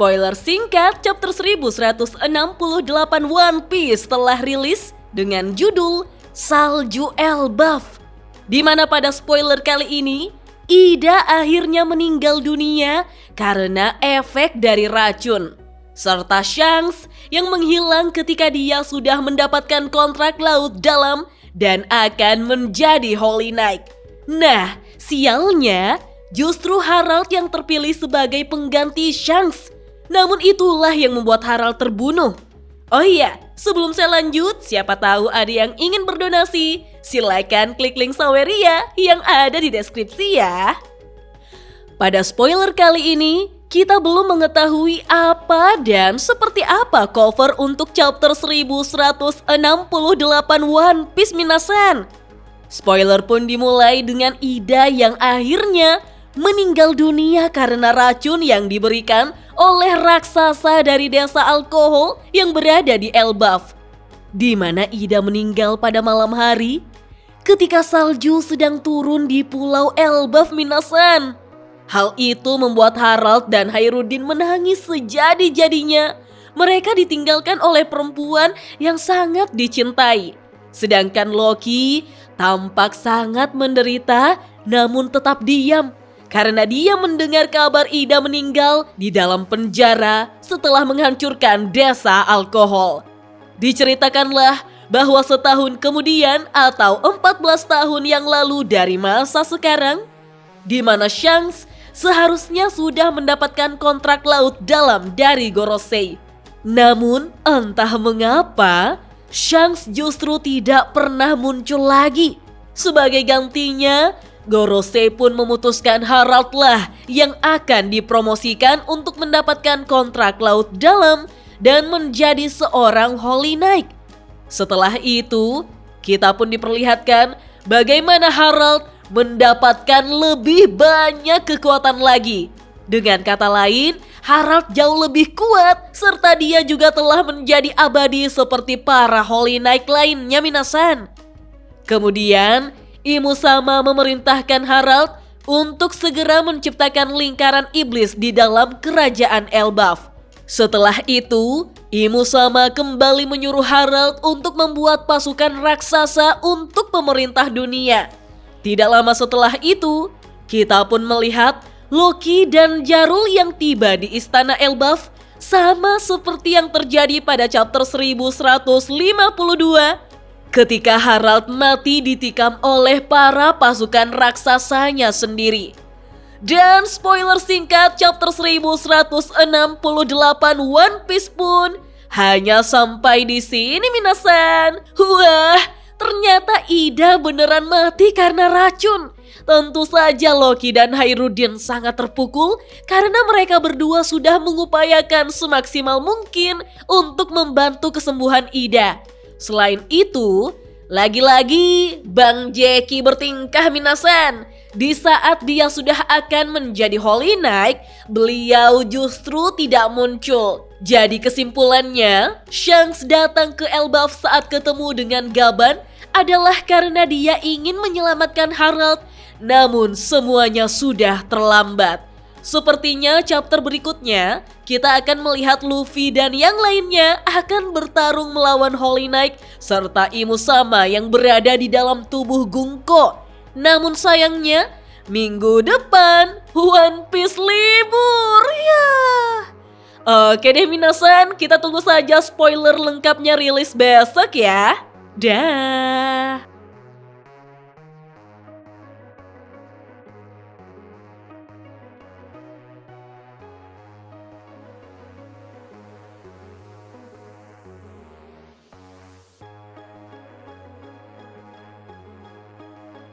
Spoiler singkat, chapter 1168 One Piece telah rilis dengan judul Salju Elbaf. Di mana pada spoiler kali ini, Ida akhirnya meninggal dunia karena efek dari racun. Serta Shanks yang menghilang ketika dia sudah mendapatkan kontrak laut dalam dan akan menjadi Holy Knight. Nah, sialnya justru Harald yang terpilih sebagai pengganti Shanks. Namun itulah yang membuat Harald terbunuh. Oh iya, sebelum saya lanjut, siapa tahu ada yang ingin berdonasi, silakan klik link Saweria yang ada di deskripsi ya. Pada spoiler kali ini, kita belum mengetahui apa dan seperti apa cover untuk chapter 1168 One Piece minasan. Spoiler pun dimulai dengan Ida yang akhirnya meninggal dunia karena racun yang diberikan oleh raksasa dari desa alkohol yang berada di Elbaf. Di mana Ida meninggal pada malam hari ketika salju sedang turun di pulau Elbaf minasan. Hal itu membuat Harald dan Hairudin menangis sejadi-jadinya. Mereka ditinggalkan oleh perempuan yang sangat dicintai. Sedangkan Loki tampak sangat menderita namun tetap diam karena dia mendengar kabar Ida meninggal di dalam penjara setelah menghancurkan desa alkohol. Diceritakanlah bahwa setahun kemudian atau 14 tahun yang lalu dari masa sekarang, di mana Shanks seharusnya sudah mendapatkan kontrak laut dalam dari Gorosei. Namun entah mengapa Shanks justru tidak pernah muncul lagi. Sebagai gantinya, Gorosei pun memutuskan Harald lah yang akan dipromosikan untuk mendapatkan kontrak laut dalam dan menjadi seorang Holy Knight. Setelah itu, kita pun diperlihatkan bagaimana Harald mendapatkan lebih banyak kekuatan lagi. Dengan kata lain, Harald jauh lebih kuat serta dia juga telah menjadi abadi seperti para Holy Knight lainnya minasan. Kemudian, Imu Sama memerintahkan Harald untuk segera menciptakan lingkaran iblis di dalam kerajaan Elbaf. Setelah itu, Imu Sama kembali menyuruh Harald untuk membuat pasukan raksasa untuk pemerintah dunia. Tidak lama setelah itu, kita pun melihat Loki dan Jarul yang tiba di istana Elbaf sama seperti yang terjadi pada chapter 1152 ketika Harald mati ditikam oleh para pasukan raksasanya sendiri. Dan spoiler singkat chapter 1168 One Piece pun hanya sampai di sini minasan. Wah, ternyata Ida beneran mati karena racun. Tentu saja Loki dan Hairudin sangat terpukul karena mereka berdua sudah mengupayakan semaksimal mungkin untuk membantu kesembuhan Ida. Selain itu, lagi-lagi Bang Jeki bertingkah minasan. Di saat dia sudah akan menjadi Holy Knight, beliau justru tidak muncul. Jadi kesimpulannya, Shanks datang ke Elbaf saat ketemu dengan Gaban adalah karena dia ingin menyelamatkan Harald, namun semuanya sudah terlambat. Sepertinya chapter berikutnya, kita akan melihat Luffy dan yang lainnya akan bertarung melawan Holy Knight serta Imu Sama yang berada di dalam tubuh Gunko. Namun sayangnya, minggu depan One Piece libur ya. Oke deh minasan, kita tunggu saja spoiler lengkapnya rilis besok ya. Dah.